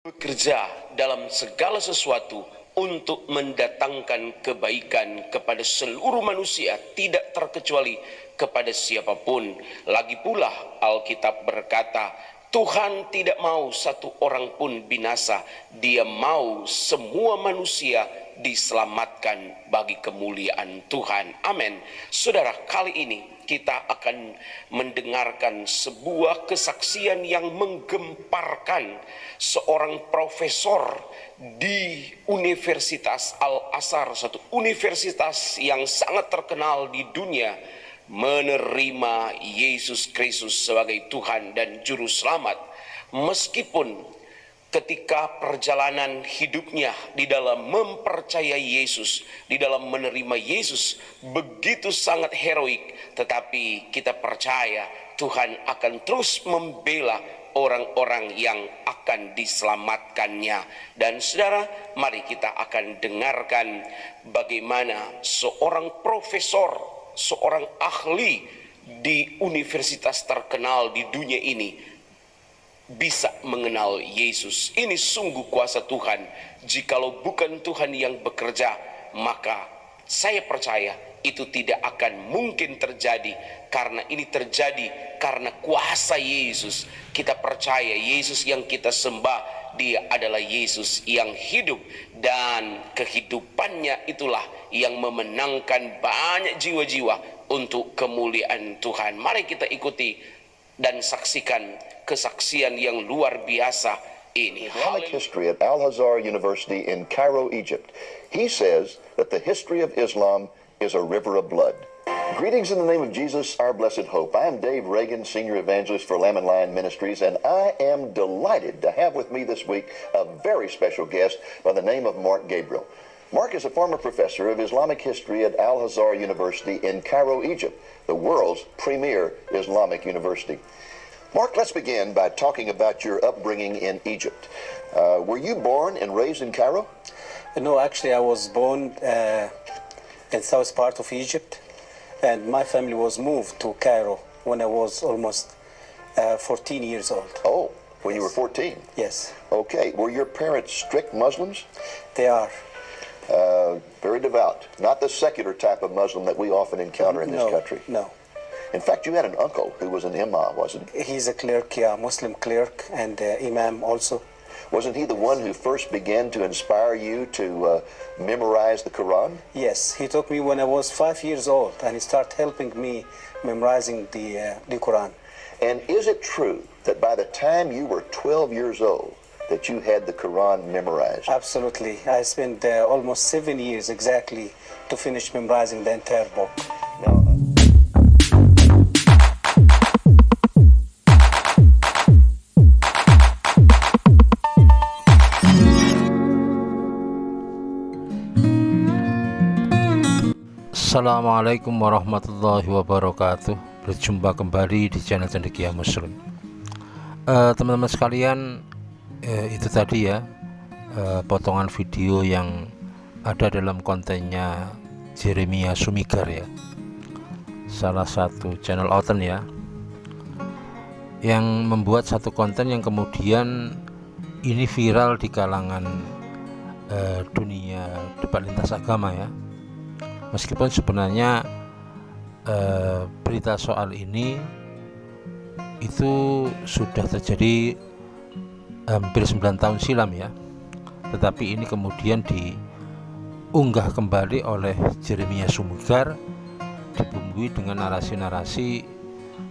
bekerja dalam segala sesuatu untuk mendatangkan kebaikan kepada seluruh manusia, tidak terkecuali kepada siapapun. Lagi pula Alkitab berkata, Tuhan tidak mau satu orang pun binasa, Dia mau semua manusia diselamatkan bagi kemuliaan Tuhan. Amin. Saudara, kali ini kita akan mendengarkan sebuah kesaksian yang menggemparkan seorang profesor di Universitas Al-Azhar, satu universitas yang sangat terkenal di dunia, menerima Yesus Kristus sebagai Tuhan dan Juru Selamat. Meskipun ketika perjalanan hidupnya di dalam mempercayai Yesus, di dalam menerima Yesus begitu sangat heroik, tetapi kita percaya Tuhan akan terus membela orang-orang yang akan diselamatkannya. Dan saudara, mari kita akan dengarkan bagaimana seorang profesor, seorang ahli di universitas terkenal di dunia ini bisa mengenal Yesus. Ini sungguh kuasa Tuhan. Jikalau bukan Tuhan yang bekerja, maka saya percaya itu tidak akan mungkin terjadi, karena ini terjadi karena kuasa Yesus. Kita percaya Yesus yang kita sembah, Dia adalah Yesus yang hidup, dan kehidupannya itulah yang memenangkan banyak jiwa-jiwa untuk kemuliaan Tuhan. Mari kita ikuti dan saksikan kesaksian yang luar biasa ini. Islamic history at Al-Azhar University in Cairo, Egypt. He says that the history of Islam is a river of blood. Greetings in the name of Jesus, our blessed hope. I am Dave Reagan, Senior Evangelist for Lamb and Lion Ministries, and I am delighted to have with me this week a very special guest by the name of Mark Gabriel. Mark is a former professor of Islamic history at Al-Azhar University in Cairo, Egypt, the world's premier Islamic university. Mark, let's begin by talking about your upbringing in Egypt. Were you born and raised in Cairo? No, actually, I was born in south part of Egypt, and my family was moved to Cairo when I was almost 14 years old. Oh, when you were 14? Yes. Okay. Were your parents strict Muslims? They are. Very devout. Not the secular type of Muslim that we often encounter in this country. No. In fact, you had an uncle who was an imam, wasn't he? He's a clerk, yeah, Muslim clerk, and imam also. Wasn't he the one who first began to inspire you to memorize the Quran? Yes, he took me when I was 5 years old, and he started helping me memorizing the Quran. And is it true that by the time you were 12 years old, that you had the Quran memorized? Absolutely. I spent almost 7 years exactly to finish memorizing the entire book. Now, Assalamualaikum warahmatullahi wabarakatuh. Berjumpa kembali di channel Cendekia Muslim. Teman-teman sekalian, itu tadi ya potongan video yang ada dalam kontennya Jeremia Sumigar ya, salah satu channel Oten ya, yang membuat satu konten yang kemudian ini viral di kalangan dunia debat lintas agama ya. Meskipun sebenarnya berita soal ini itu sudah terjadi hampir 9 tahun silam ya, tetapi ini kemudian diunggah kembali oleh Jeremia Sumigar, dibumbui dengan narasi-narasi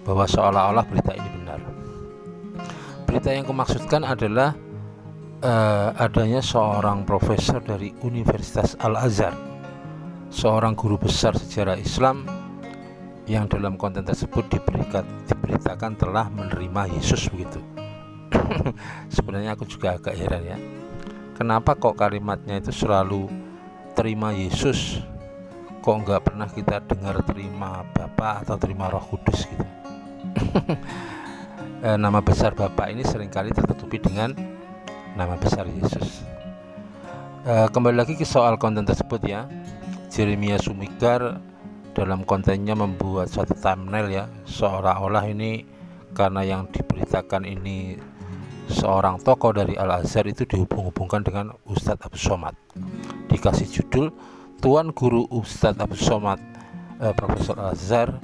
bahwa seolah-olah berita ini benar. Berita yang kumaksudkan adalah adanya seorang profesor dari Universitas Al-Azhar, seorang guru besar sejarah Islam yang dalam konten tersebut diberitakan telah menerima Yesus begitu. Sebenarnya aku juga agak heran ya, kenapa kok kalimatnya itu selalu terima Yesus, kok nggak pernah kita dengar terima Bapa atau terima Roh Kudus gitu. Nama besar Bapa ini seringkali tertutupi dengan nama besar Yesus. Kembali lagi ke soal konten tersebut ya. Jeremia Sumigar dalam kontennya membuat satu thumbnail ya, seolah-olah ini karena yang diberitakan ini seorang tokoh dari Al-Azhar itu dihubung-hubungkan dengan Ustadz Abdus Somad. Dikasih judul Tuan Guru Ustadz Abdus Somad, Profesor Al-Azhar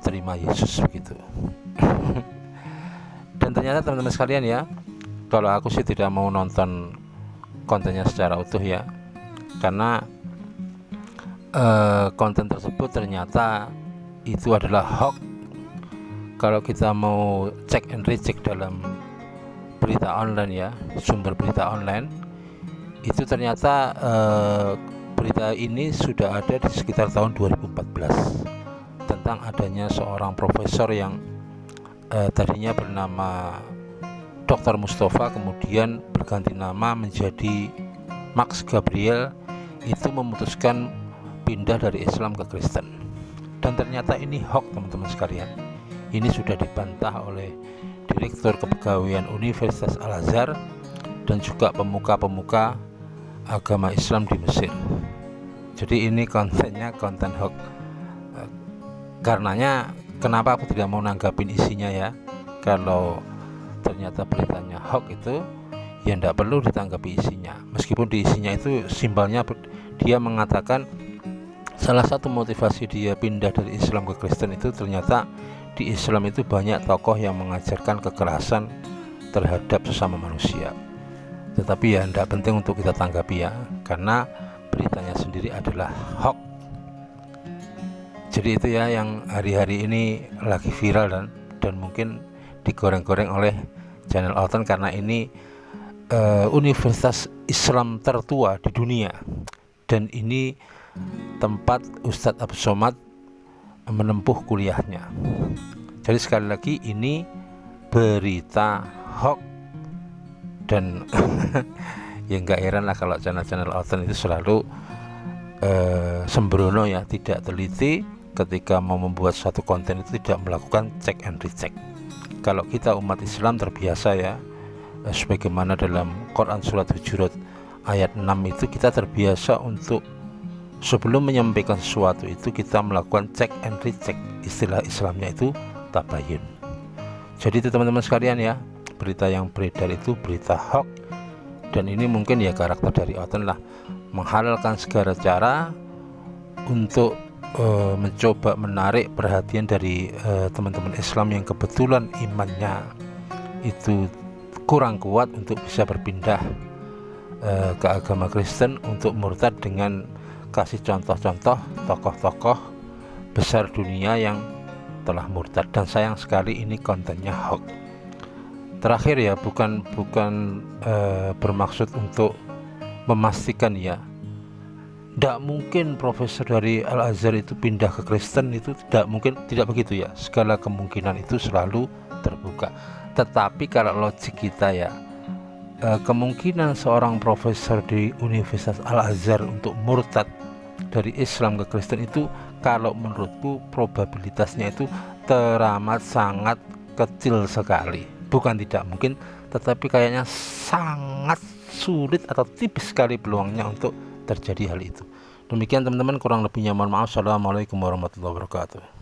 terima Yesus begitu. Dan ternyata teman-teman sekalian ya, kalau aku sih tidak mau nonton kontennya secara utuh ya, karena konten tersebut ternyata itu adalah hoax. Kalau kita mau cek and recheck dalam berita online ya, sumber berita online, itu ternyata berita ini sudah ada di sekitar tahun 2014 tentang adanya seorang profesor yang tadinya bernama Dr. Mustafa, kemudian berganti nama menjadi Max Gabriel, itu memutuskan pindah dari Islam ke Kristen. Dan ternyata ini hoax teman-teman sekalian. Ini sudah dibantah oleh Direktur Kepegawaian Universitas Al-Azhar dan juga pemuka-pemuka agama Islam di Mesir. Jadi ini kontennya konten hoax. Karenanya kenapa aku tidak mau nanggapin isinya ya. Kalau ternyata beritanya hoax itu ya tidak perlu ditanggapi isinya. Meskipun di isinya itu simbolnya dia mengatakan salah satu motivasi dia pindah dari Islam ke Kristen itu ternyata di Islam itu banyak tokoh yang mengajarkan kekerasan terhadap sesama manusia. Tetapi ya tidak penting untuk kita tanggapi ya, karena beritanya sendiri adalah hoax. Jadi itu ya yang hari-hari ini lagi viral dan mungkin digoreng-goreng oleh channel Auton, karena ini universitas Islam tertua di dunia, dan ini tempat Ustadz Abdus Somad menempuh kuliahnya. Jadi sekali lagi ini berita hoax, dan ya nggak heran lah kalau channel-channel Auton itu selalu sembrono ya, tidak teliti ketika mau membuat satu konten itu tidak melakukan check and recheck. Kalau kita umat Islam terbiasa ya, sebagaimana dalam Quran surat Hujurat ayat 6 itu kita terbiasa untuk sebelum menyampaikan sesuatu itu kita melakukan check and recheck. Istilah Islamnya itu tabayun. Jadi itu teman-teman sekalian ya, berita yang beredar itu berita hoax, dan ini mungkin ya karakter dari Auton lah, menghalalkan segala cara untuk mencoba menarik perhatian dari teman-teman Islam yang kebetulan imannya itu kurang kuat untuk bisa berpindah ke agama Kristen, untuk murtad dengan kasih contoh-contoh tokoh-tokoh besar dunia yang telah murtad. Dan sayang sekali ini kontennya hoax. Terakhir ya, bukan bermaksud untuk memastikan ya, tidak mungkin profesor dari Al-Azhar itu pindah ke Kristen, itu tidak mungkin, tidak begitu ya. Segala kemungkinan itu selalu terbuka. Tetapi kalau logik kita ya, kemungkinan seorang profesor di Universitas Al-Azhar untuk murtad dari Islam ke Kristen itu, kalau menurutku probabilitasnya itu teramat sangat kecil sekali. Bukan tidak mungkin, tetapi kayaknya sangat sulit atau tipis sekali peluangnya untuk terjadi hal itu. Demikian teman-teman, kurang lebihnya mohon maaf. Assalamualaikum warahmatullahi wabarakatuh.